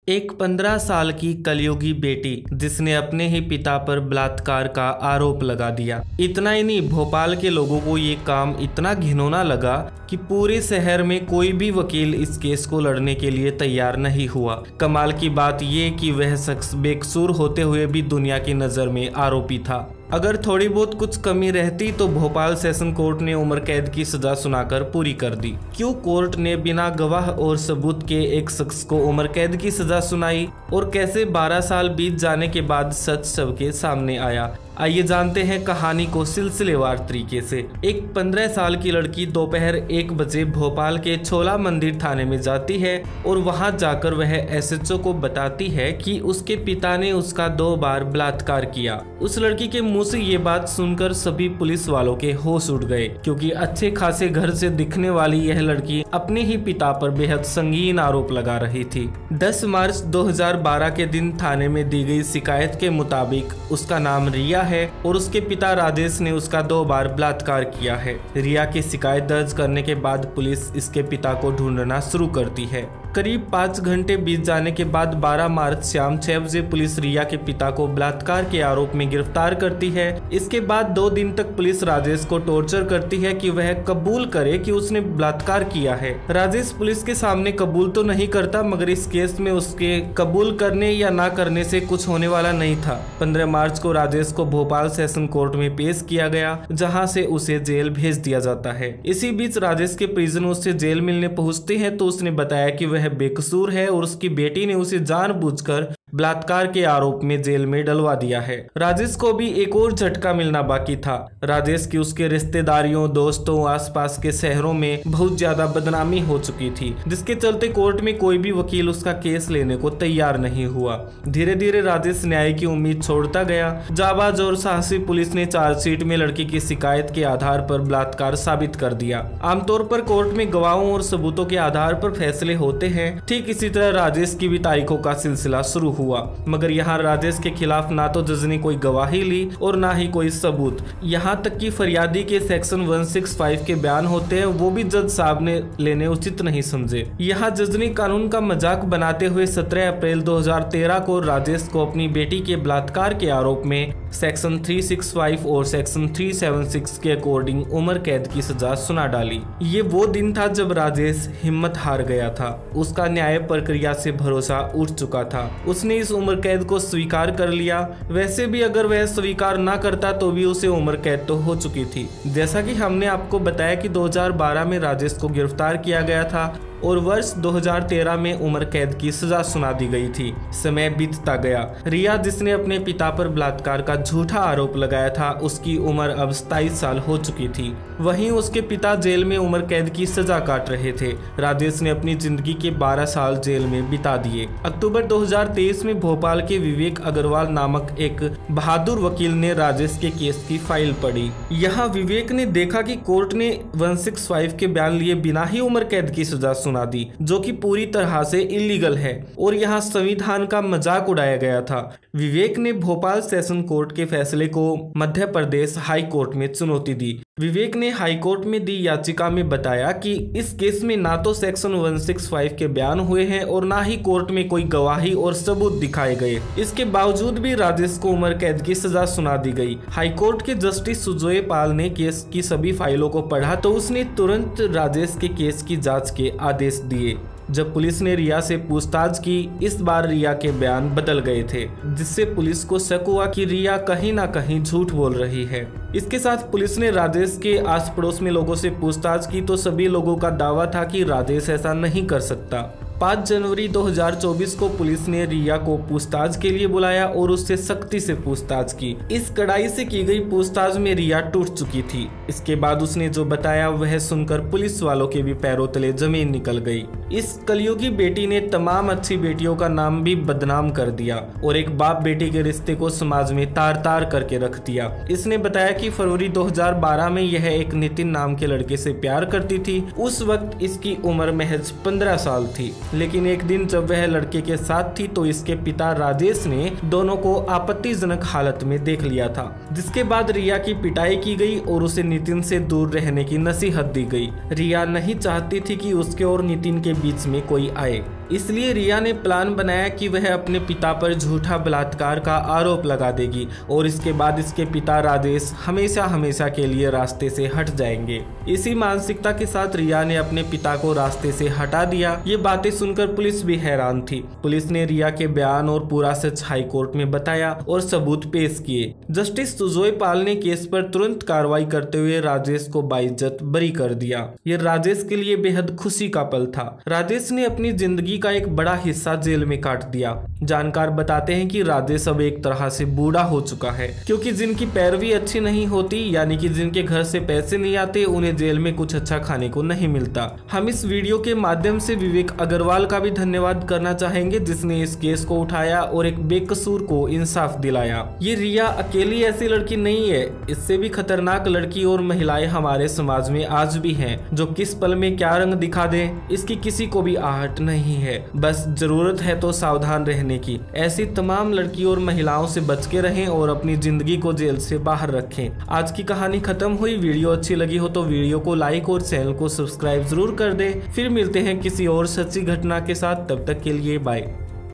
एक 15 साल की कलयुगी बेटी जिसने अपने ही पिता पर बलात्कार का आरोप लगा दिया। इतना ही नहीं, भोपाल के लोगों को ये काम इतना घिनौना लगा कि पूरे शहर में कोई भी वकील इस केस को लड़ने के लिए तैयार नहीं हुआ। कमाल की बात ये कि वह शख्स बेकसूर होते हुए भी दुनिया की नज़र में आरोपी था। अगर थोड़ी बहुत कुछ कमी रहती तो भोपाल सेशन कोर्ट ने उम्र कैद की सजा सुनाकर पूरी कर दी। क्यों कोर्ट ने बिना गवाह और सबूत के एक शख्स को उम्र कैद की सजा सुनाई और कैसे 12 साल बीत जाने के बाद सच सबके सामने आया, आइए जानते हैं कहानी को सिलसिलेवार तरीके से। एक 15 साल की लड़की दोपहर 1 बजे भोपाल के छोला मंदिर थाने में जाती है और वहां जाकर वह एसएचओ को बताती है कि उसके पिता ने उसका 2 बार बलात्कार किया। उस लड़की के मुंह से ये बात सुनकर सभी पुलिस वालों के होश उड़ गए, क्योंकि अच्छे खासे घर से दिखने वाली यह लड़की अपने ही पिता पर बेहद संगीन आरोप लगा रही थी। 10 मार्च 2012 के दिन थाने में दी गई शिकायत के मुताबिक उसका नाम रिया है और उसके पिता राजेश ने उसका 2 बार बलात्कार किया है। रिया की शिकायत दर्ज करने के बाद पुलिस इसके पिता को ढूंढना शुरू करती है। करीब 5 घंटे बीत जाने के बाद 12 मार्च शाम 6 बजे पुलिस रिया के पिता को बलात्कार के आरोप में गिरफ्तार करती है। इसके बाद 2 दिन तक पुलिस राजेश को टॉर्चर करती है कि वह कबूल करे कि उसने बलात्कार किया है। राजेश पुलिस के सामने कबूल तो नहीं करता, मगर इस केस में उसके कबूल करने या ना करने से कुछ होने वाला नहीं था। 15 मार्च को राजेश को भोपाल सेशन कोर्ट में पेश किया गया, जहां से उसे जेल भेज दिया जाता है। इसी बीच राजेश के परिजन उससे जेल मिलने पहुंचते हैं तो उसने बताया कि वह बेकसूर है और उसकी बेटी ने उसे जानबूझकर बलात्कार के आरोप में जेल में डलवा दिया है। राजेश को भी एक और झटका मिलना बाकी था। राजेश की उसके रिश्तेदारियों, दोस्तों, आसपास के शहरों में बहुत ज्यादा बदनामी हो चुकी थी, जिसके चलते कोर्ट में कोई भी वकील उसका केस लेने को तैयार नहीं हुआ। धीरे धीरे राजेश न्याय की उम्मीद छोड़ता गया। जाबाज और साहसी पुलिस ने चार्जशीट में लड़की की शिकायत के आधार पर बलात्कार साबित कर दिया। आमतौर पर कोर्ट में गवाहों और सबूतों के आधार पर फैसले होते हैं। ठीक इसी तरह राजेश की भी तारीखों का सिलसिला शुरू हुआ, मगर यहाँ राजेश के खिलाफ ना तो जज ने कोई गवाही ली और ना ही कोई सबूत। यहाँ तक कि फरियादी के सेक्शन 165 के बयान होते हैं, वो भी जज साहब ने लेने उचित नहीं समझे। यहाँ जज ने कानून का मजाक बनाते हुए 17 अप्रैल 2013 को राजेश को अपनी बेटी के बलात्कार के आरोप में सेक्शन 365 और सेक्शन 376 के अकॉर्डिंग उम्र कैद की सजा सुना डाली। ये वो दिन था जब राजेश हिम्मत हार गया था। उसका न्याय प्रक्रिया से भरोसा उठ चुका था। उसने इस उम्र कैद को स्वीकार कर लिया। वैसे भी अगर वह स्वीकार ना करता तो भी उसे उम्र कैद तो हो चुकी थी। जैसा कि हमने आपको बताया कि 2012 में राजेश को गिरफ्तार किया गया था और वर्ष 2013 में उम्र कैद की सजा सुना दी गई थी। समय बीतता गया। रिया, जिसने अपने पिता पर बलात्कार का झूठा आरोप लगाया था, उसकी उम्र अब 27 साल हो चुकी थी। वहीं उसके पिता जेल में उम्र कैद की सजा काट रहे थे। राजेश ने अपनी जिंदगी के 12 साल जेल में बिता दिए। अक्टूबर 2023 में भोपाल के विवेक अग्रवाल नामक एक बहादुर वकील ने राजेश के केस की फाइल पढ़ी। यहाँ विवेक ने देखा कि कोर्ट ने 165 के बयान लिए बिना ही उम्र कैद की सजा सुना दी, जो कि पूरी तरह से इलीगल है और यहाँ संविधान का मजाक उड़ाया गया था। विवेक ने भोपाल सेशन कोर्ट के फैसले को मध्य प्रदेश हाई कोर्ट में चुनौती दी। विवेक ने हाई कोर्ट में दी याचिका में बताया कि इस केस में ना तो सेक्शन 165 के बयान हुए हैं और ना ही कोर्ट में कोई गवाही और सबूत दिखाए गए। इसके बावजूद भी राजेश को उम्र कैद की सजा सुना दी गई। हाई कोर्ट के जस्टिस सुजोय पाल ने केस की सभी फाइलों को पढ़ा तो उसने तुरंत राजेश के केस की जांच के आदेश दिए। जब पुलिस ने रिया से पूछताछ की, इस बार रिया के बयान बदल गए थे, जिससे पुलिस को शक हुआ कि रिया कहीं ना कहीं झूठ बोल रही है। इसके साथ पुलिस ने राजेश के आस पड़ोस में लोगों से पूछताछ की तो सभी लोगों का दावा था कि राजेश ऐसा नहीं कर सकता। 5 जनवरी 2024 को पुलिस ने रिया को पूछताछ के लिए बुलाया और उससे सख्ती से पूछताछ की। इस कड़ाई से की गई पूछताछ में रिया टूट चुकी थी। इसके बाद उसने जो बताया वह सुनकर पुलिस वालों के भी पैरों तले जमीन निकल गई। इस कलयुगी बेटी ने तमाम अच्छी बेटियों का नाम भी बदनाम कर दिया और एक बाप बेटी के रिश्ते को समाज में तार तार करके रख दिया। इसने बताया कि फरवरी 2012 में यह एक नितिन नाम के लड़के से प्यार करती थी। उस वक्त इसकी उम्र महज 15 साल थी, लेकिन एक दिन जब वह लड़के के साथ थी तो इसके पिता राजेश ने दोनों को आपत्तिजनक हालत में देख लिया था, जिसके बाद रिया की पिटाई की गई और उसे नितिन से दूर रहने की नसीहत दी गई। रिया नहीं चाहती थी कि उसके और नितिन के बीच में कोई आए। इसलिए रिया ने प्लान बनाया कि वह अपने पिता पर झूठा बलात्कार का आरोप लगा देगी और इसके बाद इसके पिता राजेश हमेशा हमेशा के लिए रास्ते से हट जाएंगे। इसी मानसिकता के साथ रिया ने अपने पिता को रास्ते से हटा दिया। ये बातें सुनकर पुलिस भी हैरान थी। पुलिस ने रिया के बयान और पूरा सच हाई कोर्ट में बताया और सबूत पेश किए। जस्टिस सुजोय पाल ने केस पर तुरंत कार्रवाई करते हुए राजेश को बाइज्जत बरी कर दिया। ये राजेश के लिए बेहद खुशी का पल था। राजेश ने अपनी जिंदगी का एक बड़ा हिस्सा जेल में काट दिया। जानकार बताते हैं कि राजेश अब एक तरह से बूढ़ा हो चुका है, क्योंकि जिनकी पैरवी अच्छी नहीं होती, यानी कि जिनके घर से पैसे नहीं आते, उन्हें जेल में कुछ अच्छा खाने को नहीं मिलता। हम इस वीडियो के माध्यम से विवेक अग्रवाल का भी धन्यवाद करना चाहेंगे, जिसने इस केस को उठाया और एक बेकसूर को इंसाफ दिलाया। ये रिया अकेली ऐसी लड़की नहीं है, इससे भी खतरनाक लड़की और महिलाएं हमारे समाज में आज भी हैं, जो किस पल में क्या रंग दिखा दे इसकी किसी को भी आहट नहीं है। बस जरूरत है तो सावधान रहने की। ऐसी तमाम लड़कियों और महिलाओं से बच के रहें और अपनी जिंदगी को जेल से बाहर रखें। आज की कहानी खत्म हुई। वीडियो अच्छी लगी हो तो वीडियो को लाइक और चैनल को सब्सक्राइब जरूर कर दें। फिर मिलते हैं किसी और सच्ची घटना के साथ। तब तक के लिए बाय।